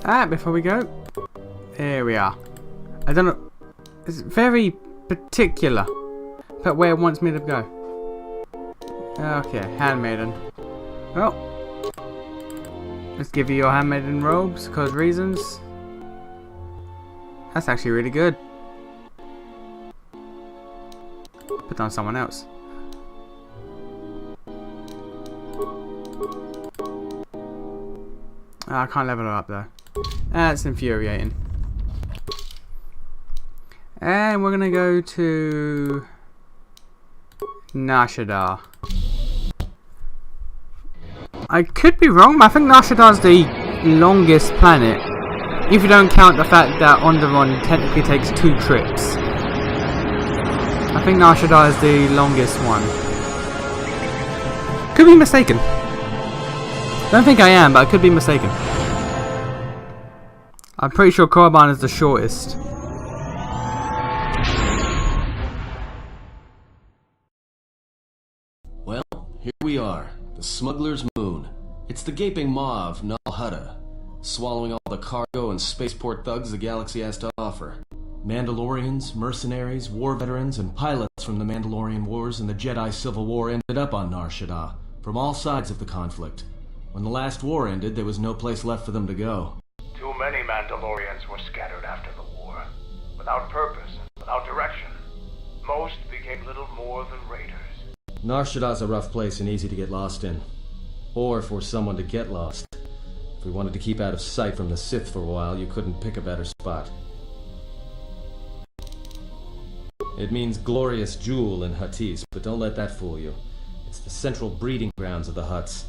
Before we go, here we are. I don't know, it's very particular about where it wants me to go. Okay, handmaiden. Well, let's give you your handmaiden robes, cause reasons. That's actually really good. Put on someone else. I can't level her up though. That's infuriating. And we're gonna go to Nar Shaddaa. I could be wrong, but I think Nar Shaddaa is the longest planet. If you don't count the fact that Onderon technically takes 2 trips. I think Nar Shaddaa is the longest one. Could be mistaken. Don't think I am, but I could be mistaken. I'm pretty sure Korriban is the shortest. Well, here we are. The Smuggler's Moon. It's the gaping maw of Nar Shaddaa, swallowing all the cargo and spaceport thugs the galaxy has to offer. Mandalorians, mercenaries, war veterans, and pilots from the Mandalorian Wars and the Jedi Civil War ended up on Nar Shaddaa, from all sides of the conflict. When the last war ended, there was no place left for them to go. Too many Mandalorians were scattered after the war, without purpose, without direction. Most became little more than raiders. Nar Shaddaa's a rough place and easy to get lost in. Or for someone to get lost. If we wanted to keep out of sight from the Sith for a while, you couldn't pick a better spot. It means glorious jewel in Huttese, but don't let that fool you. It's the central breeding grounds of the Hutts.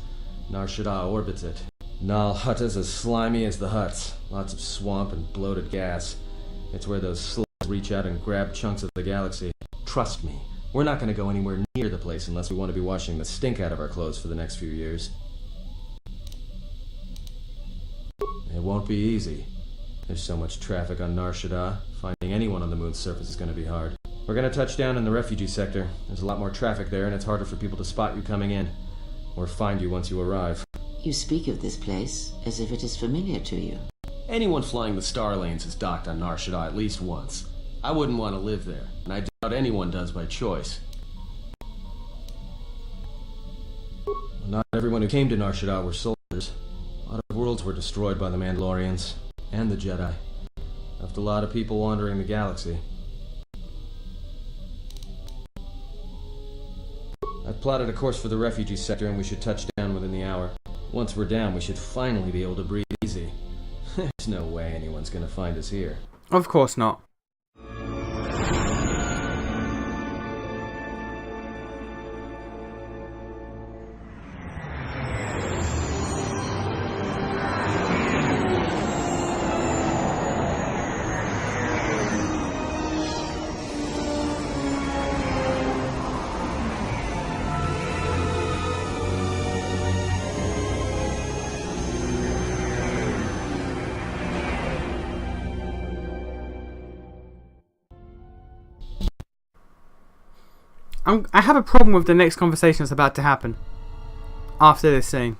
Nar Shaddaa orbits it. Nal Hutta's as slimy as the Hutts. Lots of swamp and bloated gas. It's where those slugs reach out and grab chunks of the galaxy. Trust me, we're not going to go anywhere near the place unless we want to be washing the stink out of our clothes for the next few years. It won't be easy. There's so much traffic on Nar Shaddaa. Finding anyone on the moon's surface is going to be hard. We're going to touch down in the refugee sector. There's a lot more traffic there, and it's harder for people to spot you coming in. Or find you once you arrive. You speak of this place as if it is familiar to you. Anyone flying the Star Lanes has docked on Nar Shaddaa at least once. I wouldn't want to live there, and I doubt anyone does by choice. Not everyone who came to Nar Shaddaa were soldiers. A lot of worlds were destroyed by the Mandalorians, and the Jedi. Left a lot of people wandering the galaxy. I've plotted a course for the refugee sector, and we should touch down within the hour. Once we're down, we should finally be able to breathe easy. There's no way anyone's gonna find us here. Of course not. I have a problem with the next conversation that's about to happen after this scene.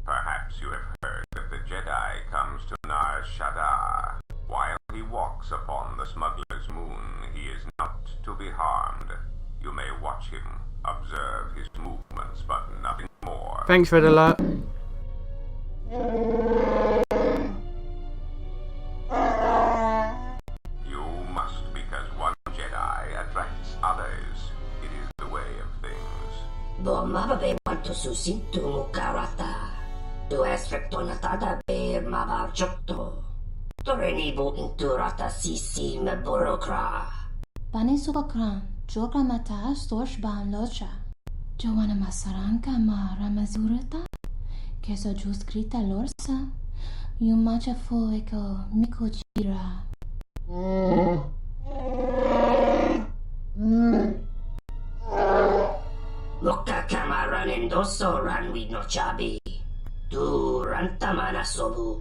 Perhaps you have heard that the Jedi comes to Nar Shaddaa. While he walks upon the Smuggler's Moon, he is not to be harmed. You may watch him, observe his movements, but nothing more. Thanks, Red Alert. You must, because one Jedi attracts others. It is the way of things. Do mababe wanto susinto mukarata. Do esrectonatada bear mabarchotto. Torenibo inturata sisi meborokra. Banisukakran, Joka mata storch ban locha. Joanna masaranka ma ramazurata. Keso juskrita lorsa. Yumacha fueko mikuchira. Muka kamaran endoso ranwi no chabi. Duranta manasobu.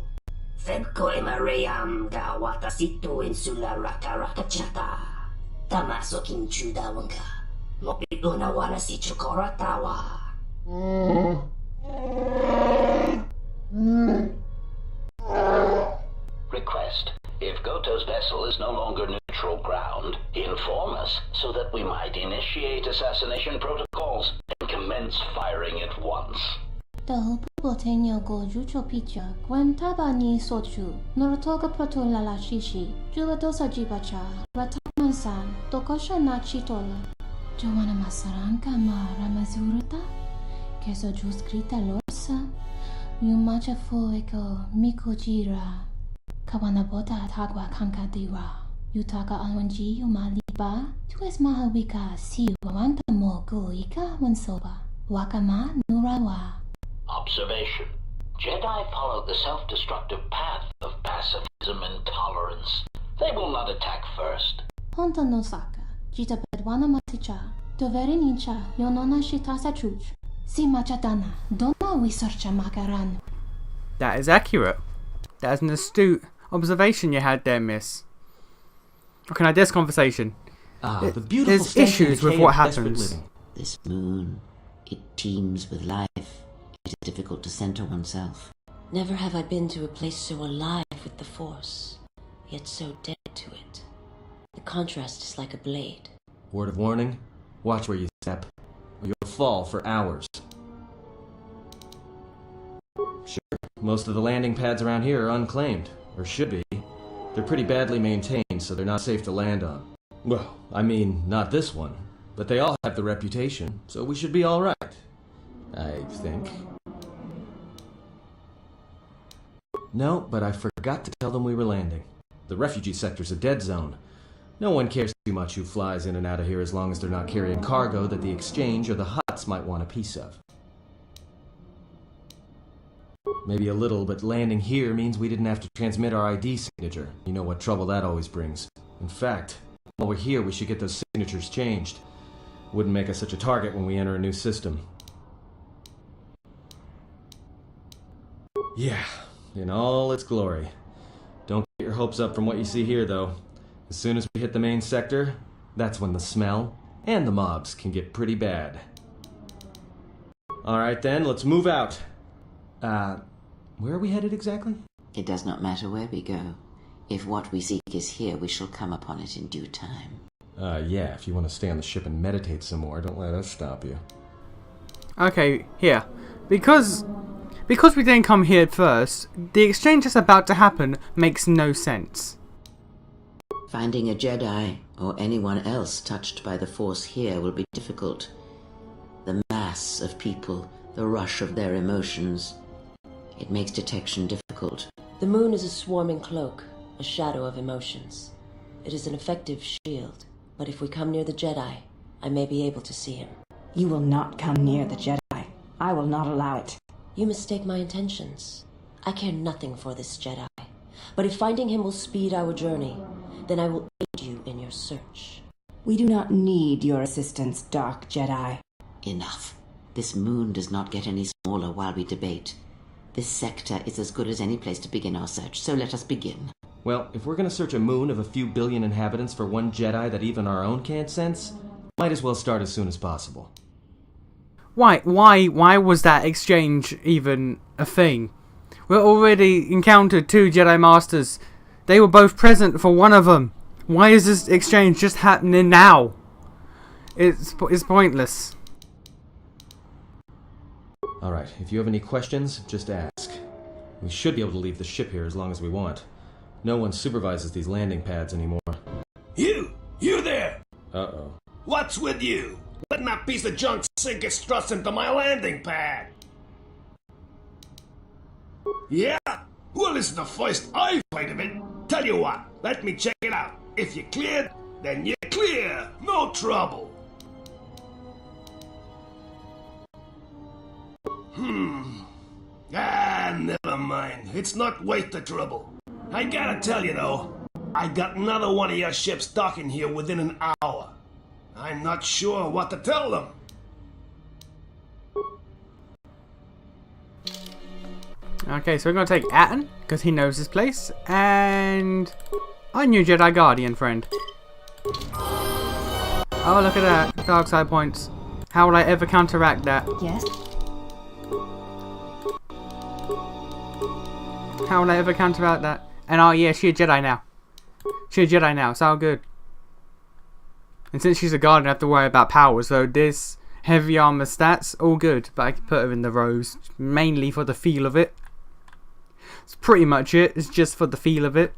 Febko emareyam ga watasitu insula rakarakachata. Tamaso kinchuda wanga. Mopiuna wana si chukoratawa. Request. If Goto's vessel is no longer neutral ground, inform us so that we might initiate assassination protocols and commence firing at once. The Botenyo go Jucho Picha, Gwentaba ni Sochu, Norotoga Proto Lala Shishi, Juladosa Jibacha, Ratamansan, Tokosha na Chitola, Joanna Masaranka ma Ramazurata, Keso Juskrita Lorsa, Yumacha Foeko Mikojira, Kawanabota Tagwa Kankadiwa, Yutaka Alwanji Umaliba, Tues Mahawika Si Wanta Mogo Ika Wansoba, Wakama Nurawa. Observation. Jedi follow the self-destructive path of pacifism and tolerance. They will not attack first. Honta no Saka, Jita Pedwana Maticha, Toveri Nincha, Yonona Shitasa Chuch, Si Machatana, Dona Wisarcha Makaran. That is accurate. That is an astute observation you had there, miss. Okay, now this conversation. The beautiful There's issues with what happens. This moon, it teems with life. It is difficult to center oneself. Never have I been to a place so alive with the Force, yet so dead to it. The contrast is like a blade. Word of warning, watch where you step, or you'll fall for hours. Sure, most of the landing pads around here are unclaimed, or should be. They're pretty badly maintained, so they're not safe to land on. Well, I mean, not this one, but they all have the reputation, so we should be alright. I think. No, but I forgot to tell them we were landing. The refugee sector's a dead zone. No one cares too much who flies in and out of here as long as they're not carrying cargo that the exchange or the Hutts might want a piece of. Maybe a little, but landing here means we didn't have to transmit our ID signature. You know what trouble that always brings. In fact, while we're here, we should get those signatures changed. Wouldn't make us such a target when we enter a new system. Yeah, in all its glory. Don't get your hopes up from what you see here, though. As soon as we hit the main sector, that's when the smell and the mobs can get pretty bad. Alright then, let's move out. Where are we headed exactly? It does not matter where we go. If what we seek is here, we shall come upon it in due time. Yeah, if you want to stay on the ship and meditate some more, don't let us stop you. Okay, here. Because we didn't come here first, the exchange that's about to happen makes no sense. Finding a Jedi, or anyone else touched by the Force here, will be difficult. The mass of people, the rush of their emotions, it makes detection difficult. The moon is a swarming cloak, a shadow of emotions. It is an effective shield, but if we come near the Jedi, I may be able to see him. You will not come near the Jedi. I will not allow it. You mistake my intentions. I care nothing for this Jedi. But if finding him will speed our journey, then I will aid you in your search. We do not need your assistance, Dark Jedi. Enough. This moon does not get any smaller while we debate. This sector is as good as any place to begin our search, so let us begin. Well, if we're gonna search a moon of a few billion inhabitants for one Jedi that even our own can't sense, might as well start as soon as possible. Why was that exchange even a thing? We already encountered 2 Jedi Masters. They were both present for one of them. Why is this exchange just happening now? It's pointless. Alright, if you have any questions, just ask. We should be able to leave the ship here as long as we want. No one supervises these landing pads anymore. You there! Uh-oh. What's with you? Letting that piece of junk sink its thrust into my landing pad! Yeah? Well, this is the first I've heard of it. Tell you what, let me check it out. If you're cleared, then you're clear. No trouble. Never mind. It's not worth the trouble. I gotta tell you though, I got another one of your ships docking here within an hour. I'm not sure what to tell them. Okay, so we're going to take Atten, because he knows this place, and our new Jedi Guardian friend. Oh, look at that. Dark side points. How will I ever counteract that? Yes? How will I ever counteract that? And oh yeah, she's a Jedi now. She's a Jedi now, it's all good. And since she's a Guardian, I have to worry about powers, so this heavy armor stats, all good. But I can put her in the robes, mainly for the feel of it. That's pretty much it, it's just for the feel of it.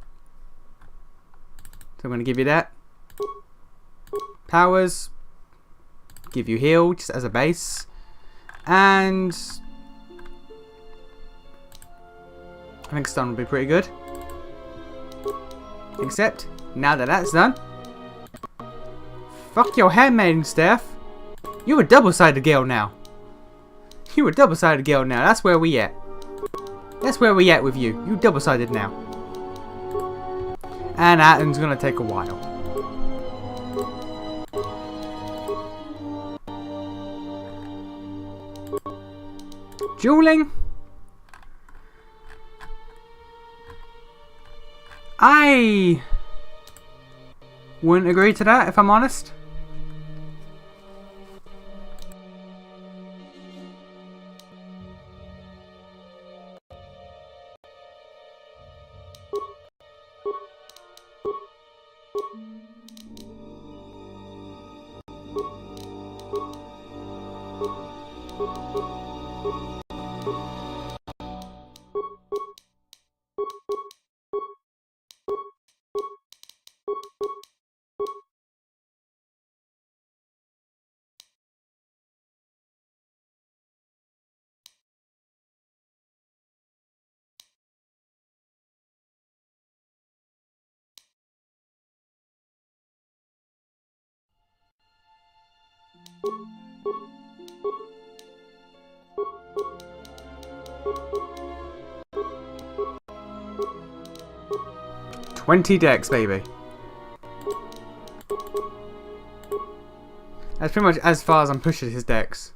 So I'm going to give you that. Powers. Give you heal, just as a base. And I think stun would be pretty good. Except, now that that's done, fuck your handmaiden staff. You're a double-sided girl now. You're a double-sided girl now. That's where we at. That's where we at with you. You double-sided now. And Atten's gonna take a while. Dueling. I wouldn't agree to that, if I'm honest. $20 decks, baby. That's pretty much as far as I'm pushing his decks.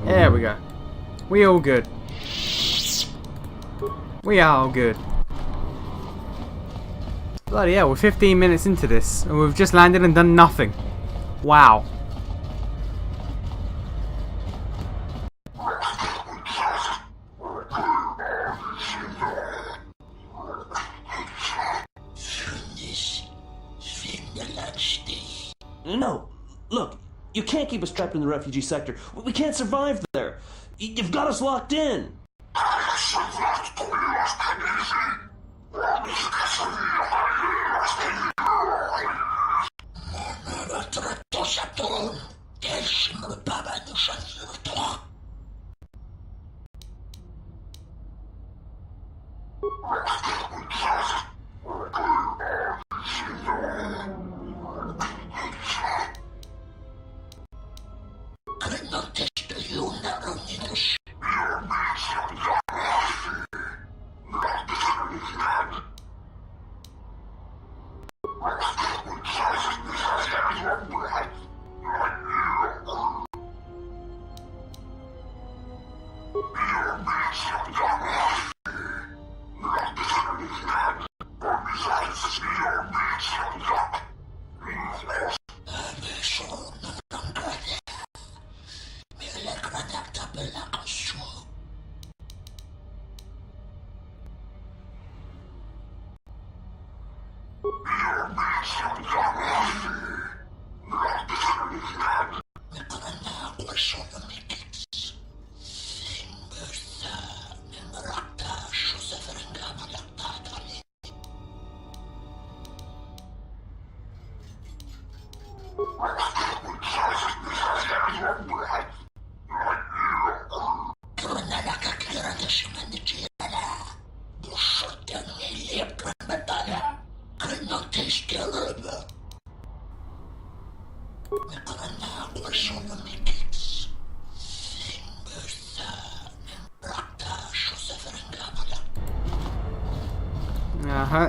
There we go. We all good. We are all good. Bloody hell, we're 15 minutes into this and we've just landed and done nothing. Wow. No, look, you can't keep us trapped in the refugee sector. We can't survive there. You've got us locked in.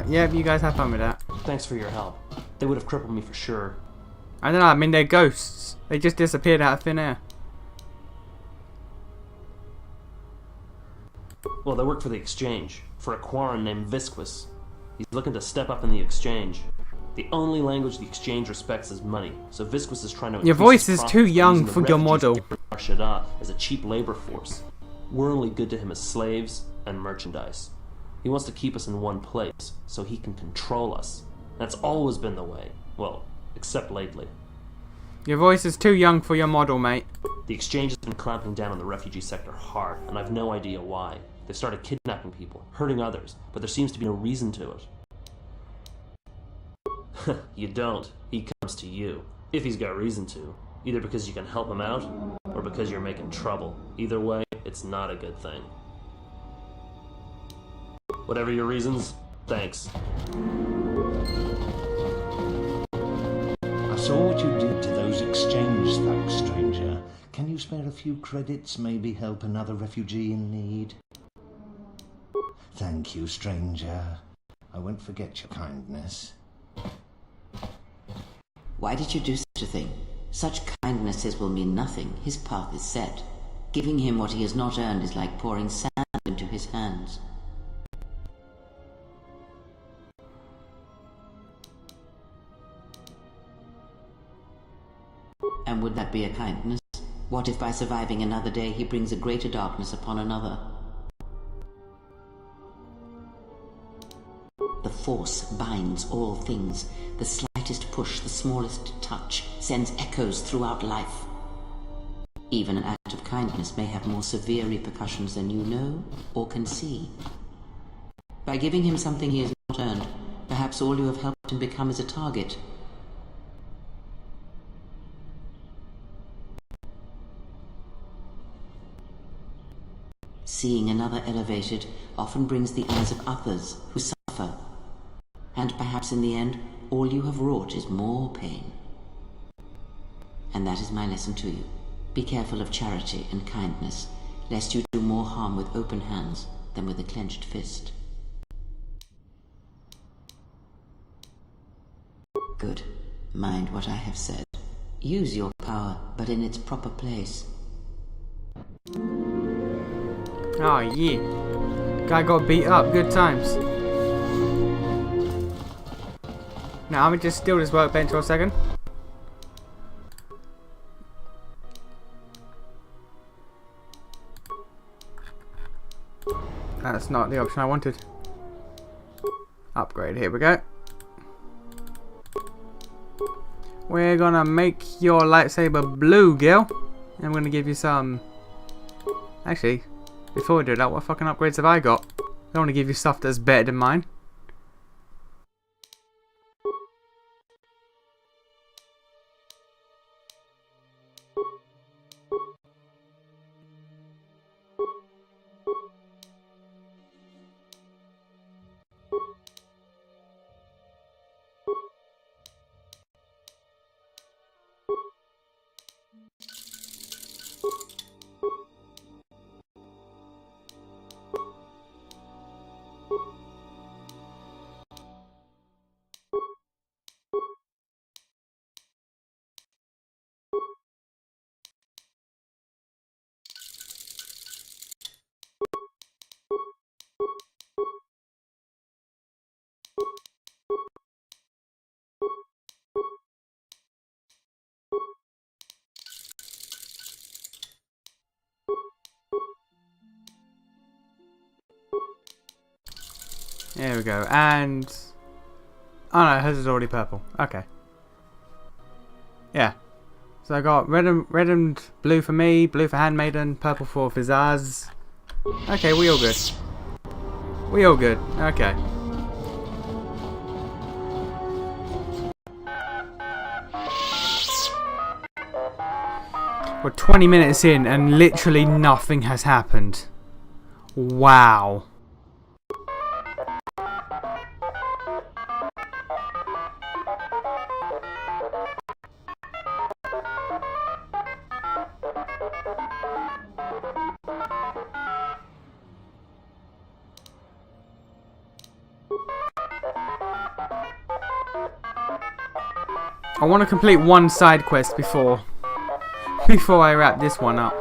Yep, you guys have fun with that. Thanks for your help. They would have crippled me for sure. I don't know, I mean, they're ghosts. They just disappeared out of thin air. Well, they work for the Exchange, for a Quarren named Visquis. He's looking to step up in the Exchange. The only language the Exchange respects is money, so Visquis is trying to... Your voice is too young for your model. Nar Shaddaa as a cheap labor force. We're only good to him as slaves and merchandise. He wants to keep us in one place, so he can control us. That's always been the way. Well, except lately. Your voice is too young for your model, mate. The Exchange has been clamping down on the refugee sector hard, and I've no idea why. They've started kidnapping people, hurting others, but there seems to be no reason to it. You don't. He comes to you. If he's got reason to. Either because you can help him out, or because you're making trouble. Either way, it's not a good thing. Whatever your reasons, thanks. I saw what you did to those Exchange thugs, stranger. Can you spare a few credits, maybe help another refugee in need? Thank you, stranger. I won't forget your kindness. Why did you do such a thing? Such kindnesses will mean nothing. His path is set. Giving him what he has not earned is like pouring sand into his hands. And would that be a kindness? What if by surviving another day he brings a greater darkness upon another? The Force binds all things. The slightest push, the smallest touch, sends echoes throughout life. Even an act of kindness may have more severe repercussions than you know or can see. By giving him something he has not earned, perhaps all you have helped him become is a target. Seeing another elevated often brings the ears of others who suffer. And perhaps in the end, all you have wrought is more pain. And that is my lesson to you. Be careful of charity and kindness, lest you do more harm with open hands than with a clenched fist. Good. Mind what I have said. Use your power, but in its proper place. Oh yeah. Guy got beat up. Good times. Now I'm gonna just steal this workbench for a second. That's not the option I wanted. Upgrade. Here we go. We're gonna make your lightsaber blue, Gil. And I'm gonna give you some... Actually, before we do that, what fucking upgrades have I got? I don't want to give you stuff that's better than mine. There we go, and... Oh no, hers is already purple. Okay. Yeah. So I got red and blue for me, blue for Handmaiden, purple for Fizaz. Okay, we all good. We all good. Okay. We're 20 minutes in and literally nothing has happened. Wow. I want to complete one side quest before I wrap this one up.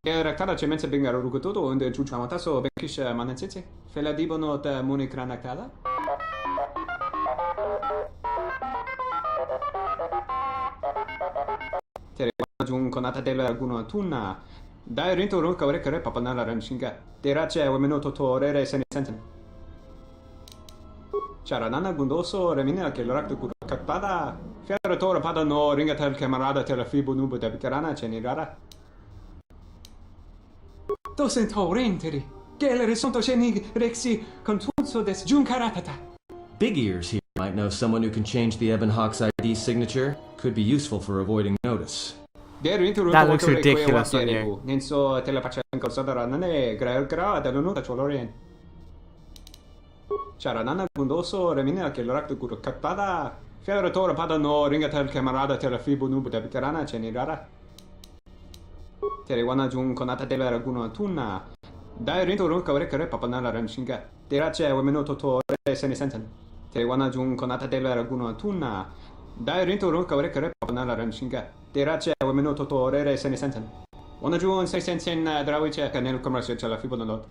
Raktara cemense bingar rukututo und chuchamataso benkish manensitsi. Fela dibono ta munikranaktada. Jung konata della alguno tunna. Dai rinto runka rekare papanala ramshinga. Terace wemeno totorere sene senten. Charanana gundoso remina che l'orakto katpada. Fiara tora pada no ringatel camarada tela fibo nubo da bicarana cenirara. Docent horrenteri. Che risonto cenig rexi contunso des junkaratata. Big Ears here might know someone who can change the Ebon Hawk's ID signature. Could be useful for avoiding notice. That looks ridiculous on you. Nenso telepachan considera nane gra dell'unuta cholorien. Charanana gundoso remina che l'orakto katpada. Fiara tora pada no ringatel camarada tela fibo nubo da bicarana cenirara. Teriwana jung konata della alguno tunna. Dai rinto runka rekare papanala ramshinga. Terace wemeno totore sene senten. Teriwana jung konata della alguno tunna. Dai rinto runka rekare papanala ramshinga. Terace wemeno totore sene senten. Wana jung 6 centen drawice nel commercio c'è la fibo non lot.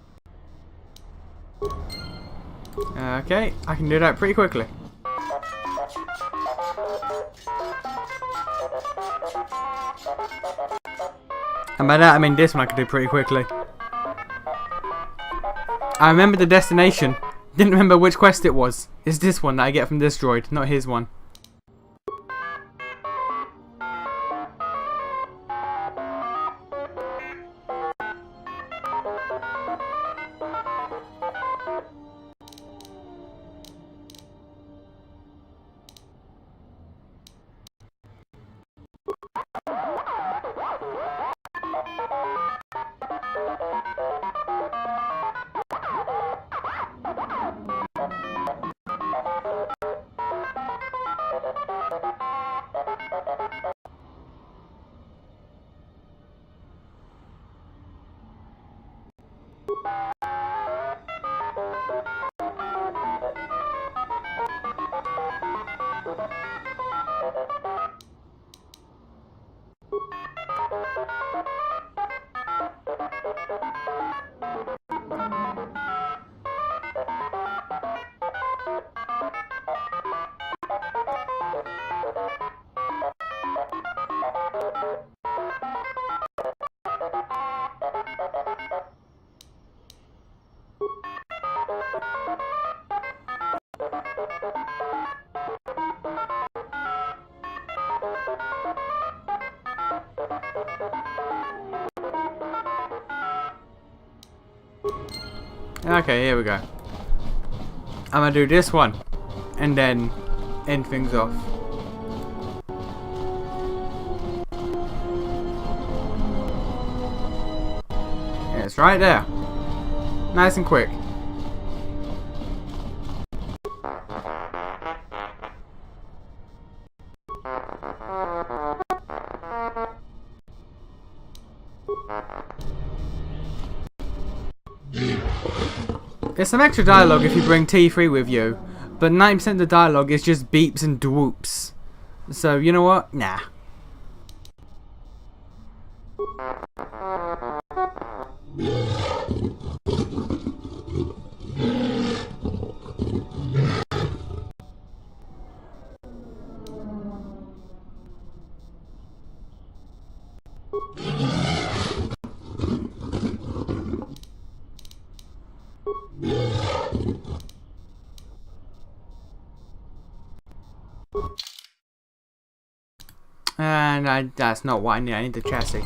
Okay, I can do that pretty quickly. And by that I mean this one I can do pretty quickly. I remember the destination, didn't remember which quest it was. It's this one that I get from this droid, not his one. Okay, here we go. I'm gonna do this one and then end things off. It's right there. Nice and quick. There's some extra dialogue if you bring T3 with you, but 90% of the dialogue is just beeps and dwoops. So, you know what? Nah. And that's not what I need. I need the chassis.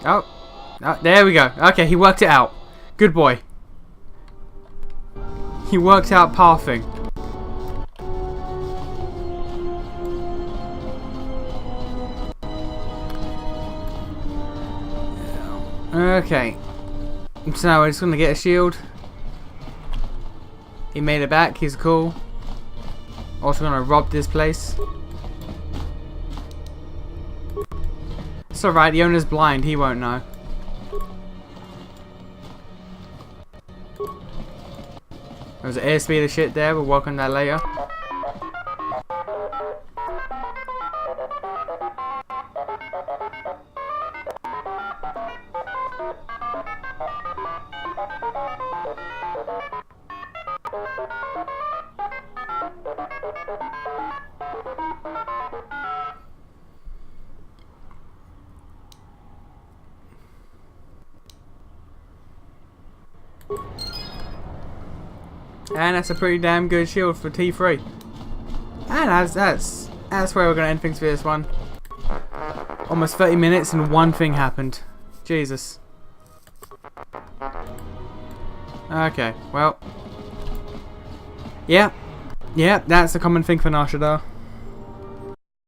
Oh, there we go. Okay, he worked it out. Good boy. He worked out pathing. Okay, so we're just gonna get a shield. He made it back, he's cool. Also gonna rob this place. It's alright, the owner's blind, he won't know. There's an airspeed of shit there, we'll work on that later. And that's a pretty damn good shield for T3. And that's where we're gonna end things for this one. Almost 30 minutes and one thing happened. Jesus. Okay, well. Yeah, that's a common thing for Nar Shaddaa.